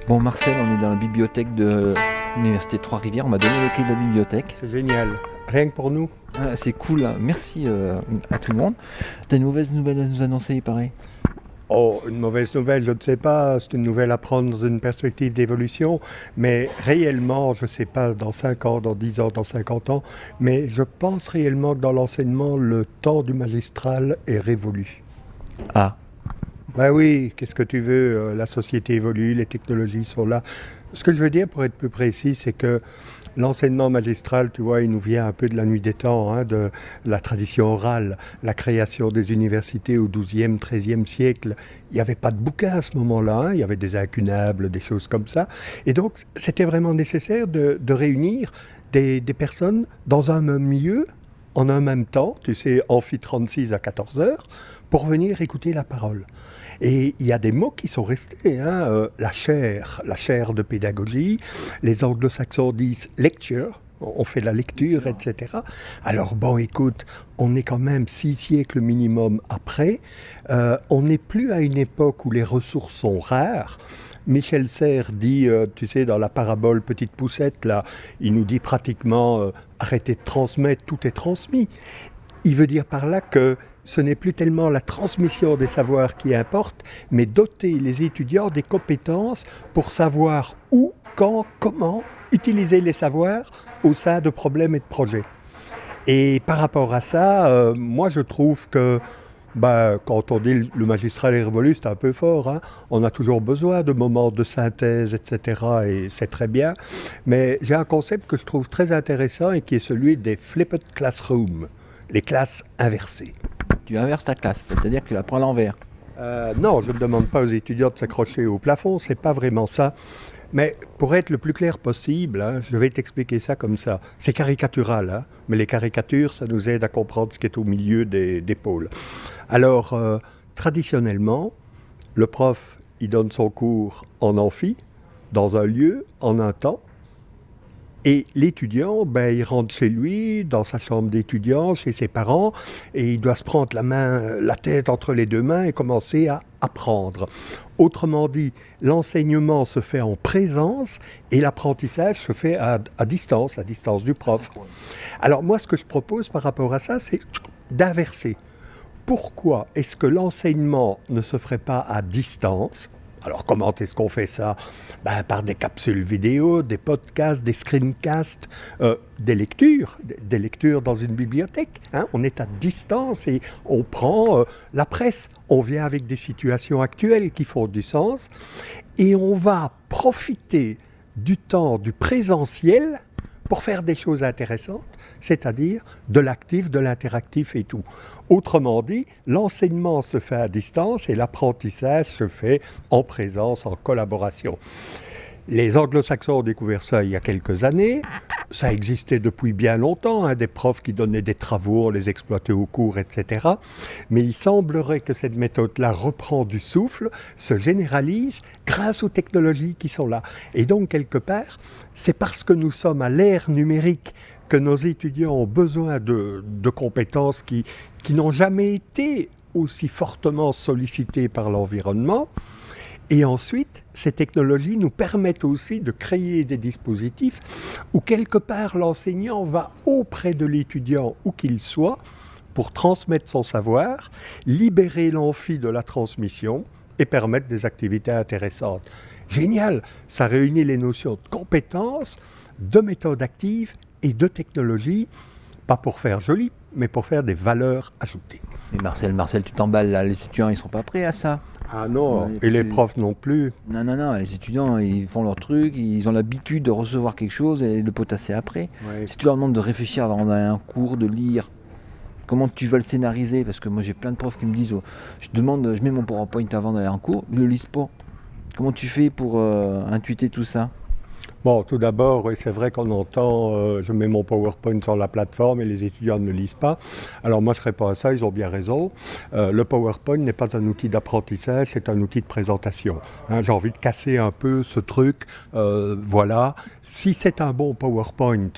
Bon, Marcel, on est dans la bibliothèque de l'Université Trois-Rivières. On m'a donné les clés de la bibliothèque. C'est génial. Rien que pour nous. Ah, c'est cool. Merci à tout le monde. T'as une mauvaise nouvelle à nous annoncer, il paraît? Oh, une mauvaise nouvelle, je ne sais pas. C'est une nouvelle à prendre dans une perspective d'évolution. Mais réellement, je ne sais pas, dans 5 ans, dans 10 ans, dans 50 ans, mais je pense réellement que dans l'enseignement, le temps du magistral est révolu. Ah, Ben oui, qu'est-ce que tu veux, la société évolue, les technologies sont là. Ce que je veux dire, pour être plus précis, c'est que l'enseignement magistral, tu vois, il nous vient un peu de la nuit des temps, hein, de la tradition orale, la création des universités au XIIe, XIIIe siècle. Il n'y avait pas de bouquins à ce moment-là, hein, il y avait des incunables, des choses comme ça. Et donc, c'était vraiment nécessaire de réunir des personnes dans un même lieu, en un même temps, tu sais, amphi 36 à 14 heures, pour venir écouter la parole. Et il y a des mots qui sont restés, hein, la chaire de pédagogie, les anglo-saxons disent lecture, on fait la lecture, etc. Alors bon, écoute, on est quand même 6 siècles minimum après, on n'est plus à une époque où les ressources sont rares. Michel Serres dit, tu sais, dans la parabole Petite Poussette, là, il nous dit pratiquement arrêtez de transmettre, tout est transmis. Il veut dire par là que ce n'est plus tellement la transmission des savoirs qui importe, mais doter les étudiants des compétences pour savoir où, quand, comment utiliser les savoirs au sein de problèmes et de projets. Et par rapport à ça, moi je trouve que quand on dit le magistral est révolu, c'est un peu fort, hein. On a toujours besoin de moments de synthèse, etc. Et c'est très bien. Mais j'ai un concept que je trouve très intéressant et qui est celui des flipped classrooms, les classes inversées. tu inverses ta classe, c'est-à-dire que tu la prends à l'envers. Non, je ne demande pas aux étudiants de s'accrocher au plafond, c'est pas vraiment ça. Mais pour être le plus clair possible, hein, je vais t'expliquer ça comme ça. C'est caricatural, hein, mais les caricatures, ça nous aide à comprendre ce qui est au milieu des pôles. Alors, traditionnellement, le prof, il donne son cours en amphi, dans un lieu, en un temps. Et l'étudiant, il rentre chez lui, dans sa chambre d'étudiant, chez ses parents, et il doit se prendre la tête entre les deux mains et commencer à apprendre. Autrement dit, l'enseignement se fait en présence et l'apprentissage se fait à distance, la distance du prof. Alors moi, ce que je propose par rapport à ça, c'est d'inverser. Pourquoi est-ce que l'enseignement ne se ferait pas à distance ? Alors comment est-ce qu'on fait ça ? Par des capsules vidéo, des podcasts, des screencasts, des lectures dans une bibliothèque, hein. On est à distance et on prend la presse, on vient avec des situations actuelles qui font du sens et on va profiter du temps du présentiel pour faire des choses intéressantes, c'est-à-dire de l'actif, de l'interactif et tout. Autrement dit, l'enseignement se fait à distance et l'apprentissage se fait en présence, en collaboration. Les anglo-saxons ont découvert ça il y a quelques années. Ça existait depuis bien longtemps, hein, des profs qui donnaient des travaux, on les exploitait au cours, etc. Mais il semblerait que cette méthode-là reprend du souffle, se généralise grâce aux technologies qui sont là. Et donc, quelque part, c'est parce que nous sommes à l'ère numérique que nos étudiants ont besoin de compétences qui n'ont jamais été aussi fortement sollicitées par l'environnement. Et ensuite, ces technologies nous permettent aussi de créer des dispositifs où quelque part l'enseignant va auprès de l'étudiant où qu'il soit pour transmettre son savoir, libérer l'amphi de la transmission et permettre des activités intéressantes. Génial, ça réunit les notions de compétences, de méthodes actives et de technologie, pas pour faire joli, mais pour faire des valeurs ajoutées. Mais Marcel, tu t'emballes là, les étudiants, ils sont pas prêts à ça. Ah non, Ouais, et les profs non plus. Non, les étudiants, ils font leur truc, ils ont l'habitude de recevoir quelque chose et le potasser après. Ouais. Si tu leur demandes de réfléchir avant un cours, de lire, comment tu vas le scénariser, parce que moi j'ai plein de profs qui me disent, je mets mon PowerPoint avant d'aller en cours, ils le lisent pas. Comment tu fais pour intuiter tout ça ? Bon, tout d'abord, oui, c'est vrai qu'on entend, je mets mon PowerPoint sur la plateforme et les étudiants ne le lisent pas. Alors moi, je ne réponds à ça, ils ont bien raison. Le PowerPoint n'est pas un outil d'apprentissage, c'est un outil de présentation. Hein, j'ai envie de casser un peu ce truc, voilà. Si c'est un bon PowerPoint,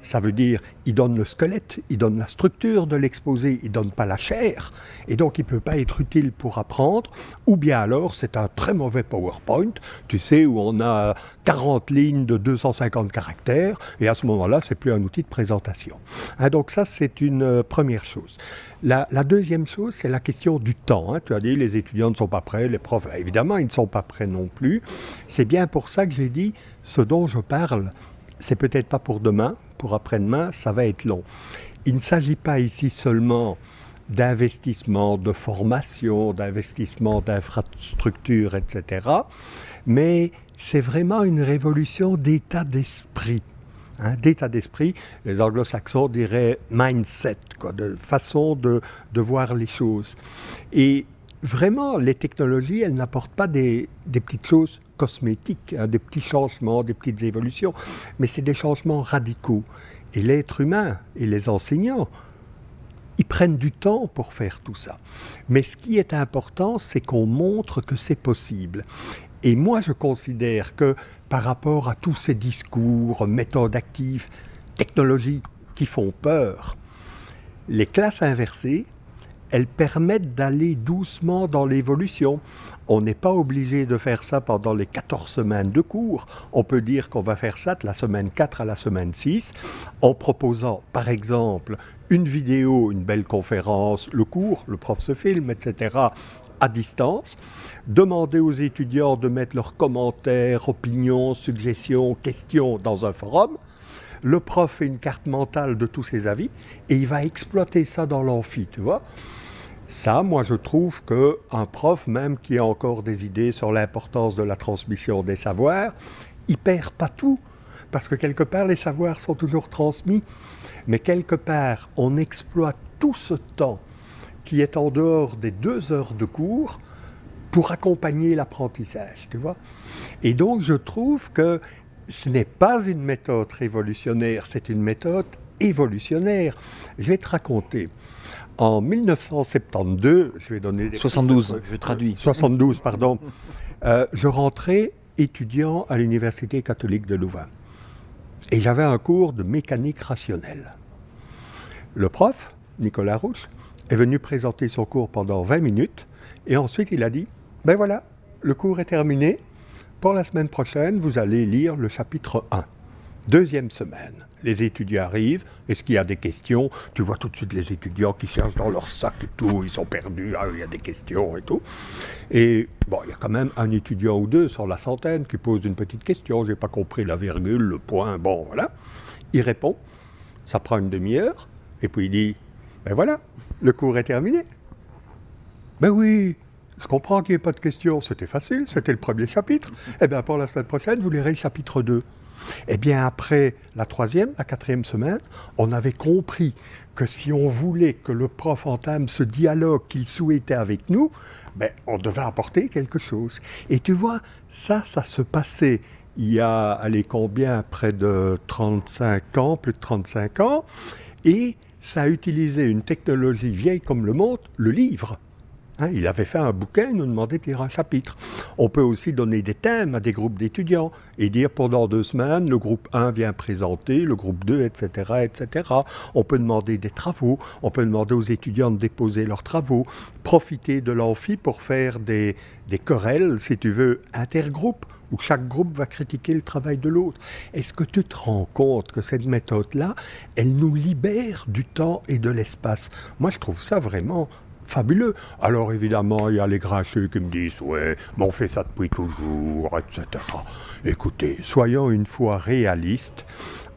Ça veut dire, il donne le squelette, il donne la structure de l'exposé, il donne pas la chair, et donc il peut pas être utile pour apprendre, ou bien alors c'est un très mauvais PowerPoint, tu sais, où on a 40 lignes de 250 caractères, et à ce moment-là, c'est plus un outil de présentation. Hein, donc ça, c'est une première chose. La deuxième chose, c'est la question du temps. Hein. Tu as dit, les étudiants ne sont pas prêts, les profs, évidemment, ils ne sont pas prêts non plus. C'est bien pour ça que j'ai dit, ce dont je parle, c'est peut-être pas pour demain, pour après-demain, ça va être long. Il ne s'agit pas ici seulement d'investissement, de formation, d'investissement d'infrastructures, etc. Mais c'est vraiment une révolution d'état d'esprit. Hein, d'état d'esprit, les anglo-saxons diraient mindset, quoi, de façon de voir les choses. Et vraiment, les technologies, elles n'apportent pas des petites choses cosmétiques, hein, des petits changements, des petites évolutions, mais c'est des changements radicaux. Et l'être humain et les enseignants, ils prennent du temps pour faire tout ça. Mais ce qui est important, c'est qu'on montre que c'est possible. Et moi, je considère que par rapport à tous ces discours, méthodes actives, technologies qui font peur, les classes inversées, elles permettent d'aller doucement dans l'évolution. On n'est pas obligé de faire ça pendant les 14 semaines de cours. On peut dire qu'on va faire ça de la semaine 4 à la semaine 6, en proposant, par exemple, une vidéo, une belle conférence, le cours, le prof se filme, etc., à distance. Demander aux étudiants de mettre leurs commentaires, opinions, suggestions, questions dans un forum. Le prof fait une carte mentale de tous ses avis et il va exploiter ça dans l'amphi, tu vois. Ça, moi, je trouve qu'un prof, même qui a encore des idées sur l'importance de la transmission des savoirs, il perd pas tout. Parce que quelque part, les savoirs sont toujours transmis. Mais quelque part, on exploite tout ce temps qui est en dehors des 2 heures de cours pour accompagner l'apprentissage, tu vois. Et donc, je trouve que ce n'est pas une méthode révolutionnaire, c'est une méthode évolutionnaire. Je vais te raconter. En 1972, je vais donner... 72, je traduis. 72, pardon. Je rentrais étudiant à l'Université catholique de Louvain. Et j'avais un cours de mécanique rationnelle. Le prof, Nicolas Rouche, est venu présenter son cours pendant 20 minutes. Et ensuite, il a dit, ben voilà, le cours est terminé. Pour la semaine prochaine, vous allez lire le chapitre 1. Deuxième semaine, les étudiants arrivent. Est-ce qu'il y a des questions? Tu vois tout de suite les étudiants qui cherchent dans leur sac et tout. Ils sont perdus, il y a des questions et tout. Et bon, il y a quand même un étudiant ou deux sur la centaine qui pose une petite question. J'ai pas compris la virgule, le point, bon, voilà. Il répond. Ça prend une demi-heure. Et puis il dit, ben voilà, le cours est terminé. Ben oui, je comprends qu'il n'y ait pas de questions. C'était facile, c'était le premier chapitre. Eh bien, pour la semaine prochaine, vous lirez le chapitre 2. Eh bien, après la 3e, la 4e semaine, on avait compris que si on voulait que le prof entame ce dialogue qu'il souhaitait avec nous, ben, on devait apporter quelque chose. Et tu vois, ça se passait il y a, allez, combien? Près de 35 ans, plus de 35 ans. Et ça a utilisé une technologie vieille comme le monde, le livre. Hein, il avait fait un bouquin, il nous demandait de lire un chapitre. On peut aussi donner des thèmes à des groupes d'étudiants et dire pendant 2 semaines, le groupe 1 vient présenter, le groupe 2, etc., etc. On peut demander des travaux, on peut demander aux étudiants de déposer leurs travaux, profiter de l'amphi pour faire des querelles, si tu veux, intergroupes, où chaque groupe va critiquer le travail de l'autre. Est-ce que tu te rends compte que cette méthode-là, elle nous libère du temps et de l'espace? Moi, je trouve ça vraiment fabuleux. Alors évidemment, il y a les grincheux qui me disent « Ouais, mais on fait ça depuis toujours, etc. » Écoutez, soyons une fois réalistes.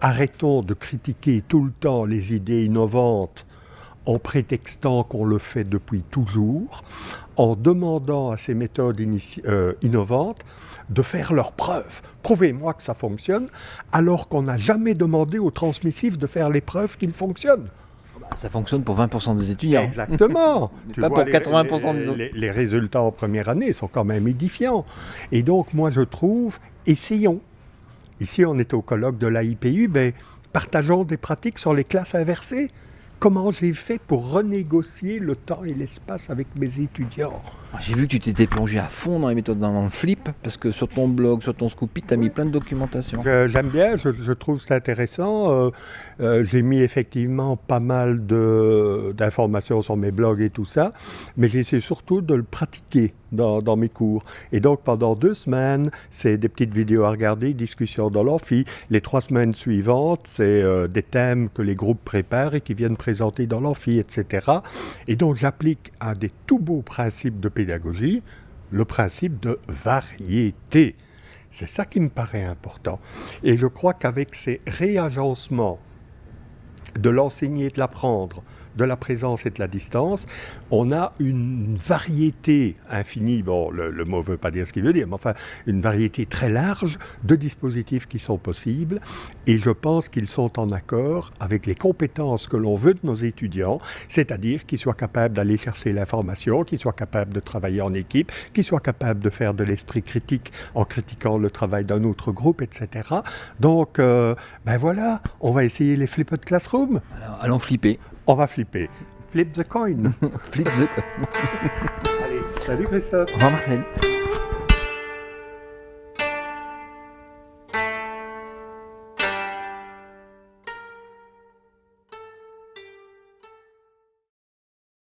Arrêtons de critiquer tout le temps les idées innovantes en prétextant qu'on le fait depuis toujours, en demandant à ces méthodes innovantes de faire leurs preuves. Prouvez-moi que ça fonctionne, alors qu'on n'a jamais demandé aux transmissifs de faire les preuves qu'ils fonctionnent. Ça fonctionne pour 20% des étudiants. Exactement. Pas pour 80% des autres. Les résultats en première année sont quand même édifiants. Et donc, moi, je trouve, essayons. Ici, on est au colloque de l'AIPU, ben, partageons des pratiques sur les classes inversées. Comment j'ai fait pour renégocier le temps et l'espace avec mes étudiants? J'ai vu que tu t'étais plongé à fond dans les méthodes dans le flip, parce que sur ton blog, sur ton Scoopy, tu as mis plein de documentation. J'aime bien, je trouve ça intéressant. J'ai mis effectivement pas mal d'informations sur mes blogs et tout ça, mais j'essaie surtout de le pratiquer dans mes cours. Et donc pendant 2 semaines, c'est des petites vidéos à regarder, discussions dans l'amphi. Les 3 semaines suivantes, c'est des thèmes que les groupes préparent et qui viennent présenter dans l'amphi, etc. Et donc j'applique un des tout beaux principes de pédagogie, le principe de variété. C'est ça qui me paraît important. Et je crois qu'avec ces réagencements de l'enseigner et de l'apprendre, de la présence et de la distance, on a une variété infinie, bon, le mot ne veut pas dire ce qu'il veut dire, mais enfin, une variété très large de dispositifs qui sont possibles, et je pense qu'ils sont en accord avec les compétences que l'on veut de nos étudiants, c'est-à-dire qu'ils soient capables d'aller chercher l'information, qu'ils soient capables de travailler en équipe, qu'ils soient capables de faire de l'esprit critique en critiquant le travail d'un autre groupe, etc. Donc, ben voilà, on va essayer les Flipped Classroom. Alors, allons flipper. On va flipper. Flip the coin. Flip the coin. Allez, salut Christophe. Au revoir Marcel.